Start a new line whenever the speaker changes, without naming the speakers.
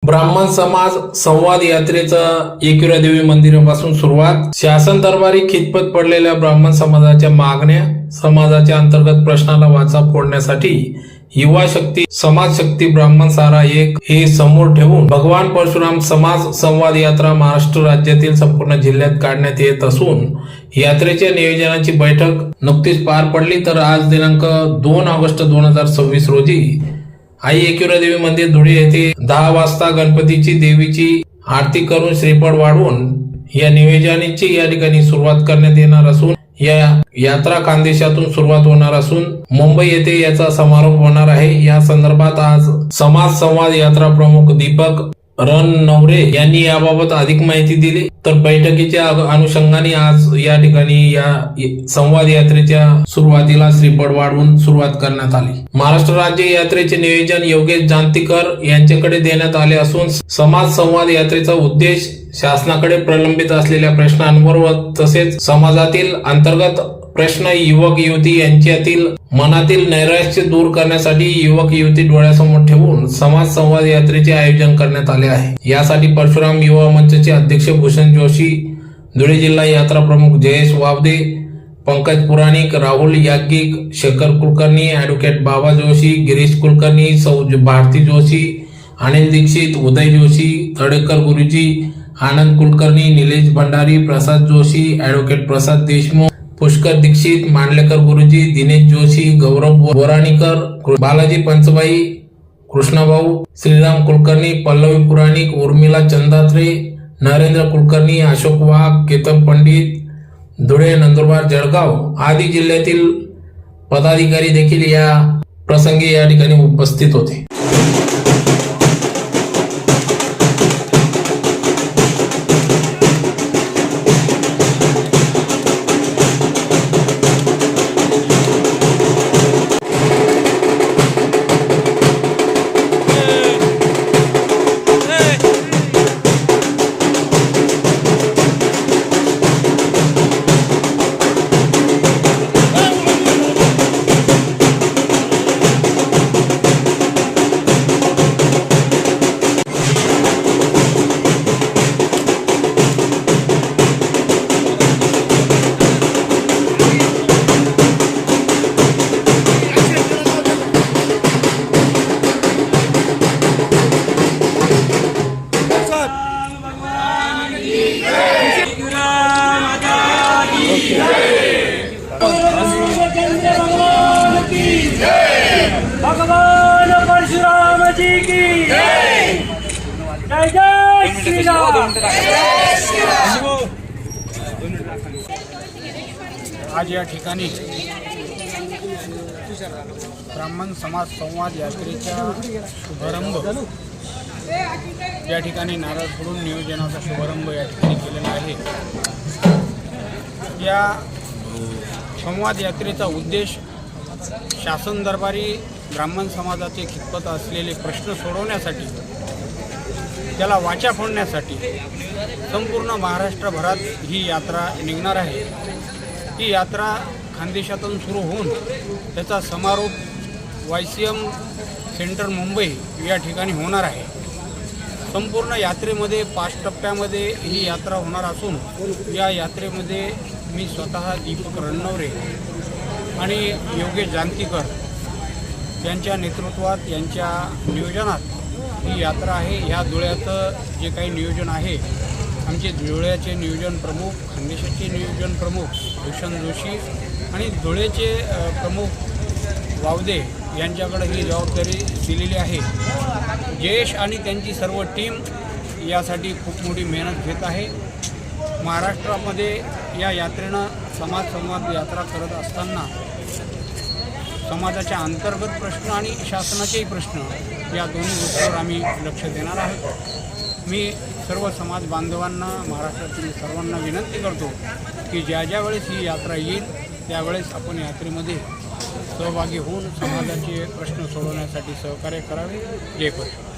ब्राह्मण समाज संवाद यात्रेचं एकविरा देवी मंदिरापासून सुरुवात। शासन दरबारी खितपत पडलेल्या ब्राह्मण समाजाच्या मागण्या, समाजाच्या अंतर्गत प्रश्नाला वाचा फोडण्यासाठी युवा शक्ती, समाज शक्ती, ब्राह्मण सारा एक हे समोर ठेवून भगवान परशुराम समाज संवाद यात्रा महाराष्ट्र राज्यातील संपूर्ण जिल्ह्यात काढण्यात येत असून यात्रेच्या नियोजनाची बैठक नुकतीच पार पडली। तर आज दिनांक 2 ऑगस्ट 2026 रोजी आई एकविरा देवी मंदिर धुळे येथे 10 वाजता गणपतीची देवीची आरती करून श्रीफळ वाढवून या नियोजनाची या ठिकाणी सुरुवात करण्यात येणार असून या यात्रा खानदेशातून सुरुवात होणार असून मुंबई येथे याचा समारोप होणार आहे। या संदर्भात आज समाज संवाद यात्रा प्रमुख दीपक रणनवरे यांनी याबाबत अधिक माहिती दिली। तर बैठकीच्या अनुषंगाने आज या ठिकाणी या संवाद यात्रेच्या सुरुवातीला श्रीफळ वाढवून सुरुवात करण्यात आली। महाराष्ट्र राज्य यात्रेचे नियोजन योगेश जानतीकर यांच्याकडे देण्यात आले असून समाज संवाद यात्रेचा उद्देश शासनाकडे प्रलंबित असलेल्या प्रश्नांवर व तसेच समाजातील अंतर्गत प्रश्न, युवक युवती यांच्यातील मनातील नैराश्य दूर करण्यासाठी युवक युवती डोळ्यासमोर ठेवून समाज संवाद यात्रेचे आयोजन करण्यात आले आहे। यासाठी परशुराम युवा मंचचे अध्यक्ष भूषण जोशी, धुळे जिल्हा यात्रा प्रमुख जयेश वावदे, पंकज पुराणिक, राहुल याज्ञिक, शेखर कुलकर्णी, ॲडव्होकेट बाबा जोशी, गिरीश कुलकर्णी, सौ भारती जोशी, अनिल दीक्षित, उदय जोशी, तळेकर गुरुजी, आनंद कुलकर्णी, निलेश भंडारी, प्रसाद जोशी, ॲडव्होकेट प्रसाद देशमुख, पुष्कर दीक्षित, मांडलेकर गुरुजी, दिनेश जोशी, गौरव बोराणीकर, बालाजी पंचबाई, कृष्णभाऊ, श्रीराम कुलकर्णी, पल्लवी पुराणिक, उर्मिला चंदात्रे, नरेंद्र कुलकर्णी, अशोक वाघ, केतन पंडित, धुळे, नंदुरबार, जळगाव आदी जिल्ह्यातील पदाधिकारी देखील या प्रसंगी या ठिकाणी उपस्थित होते।
भगवान परशुराम जी की जय जय श्री राम।
आज या ठिकाणी ब्राह्मण समाज संवाद यात्रेचा शुभारंभ या ठिकाणी नारळ फोडून नियोजनाचा शुभारंभ या ठिकाणी केलेला आहे। या संवाद यात्रेचा उद्देश शासन दरबारी ब्राह्मण समाजाचे खितपत असलेले प्रश्न सोडवण्यासाठी, त्याला वाचा फोडण्यासाठी संपूर्ण महाराष्ट्रभरात ही यात्रा निघणार आहे। ही यात्रा खानदेशातून सुरू होऊन त्याचा समारोप YCM सेंटर मुंबई या ठिकाणी होणार आहे। संपूर्ण यात्रेमध्ये 5 टप्प्यामध्ये ही यात्रा होणार असून या यात्रेमध्ये मी स्वतः दीपक रणनवरे आणि योगेश जानतीकर यांच्या नेतृत्वात, यांच्या नियोजनात ही यात्रा आहे। ह्या धुळ्याचं जे काही नियोजन आहे, आमचे धुळ्याचे नियोजन प्रमुख, खानदेशाचे नियोजन प्रमुख भूषण जोशी आणि धुळेचे प्रमुख वावदे यांच्याकडे ही जबाबदारी दिलेली आहे। जयेश आणि त्यांची सर्व टीम यासाठी खूप मोठी मेहनत घेत आहे। महाराष्ट्रामध्ये या यात्रेनं समाज संवाद यात्रा करत असताना समाजाच्या अंतर्गत प्रश्न आणि शासनाचेही प्रश्न या दोन्ही गोष्टींवर आम्ही लक्ष देणार आहोत। मी सर्व समाज बांधवांना, महाराष्ट्रातील सर्वांना विनंती करतो की ज्या वेळेस ही यात्रा येईल त्यावेळेस आपण यात्रेमध्ये सहभागी होऊन समाजाचे प्रश्न सोडवण्यासाठी सहकार्य करावे। जय परशुराम।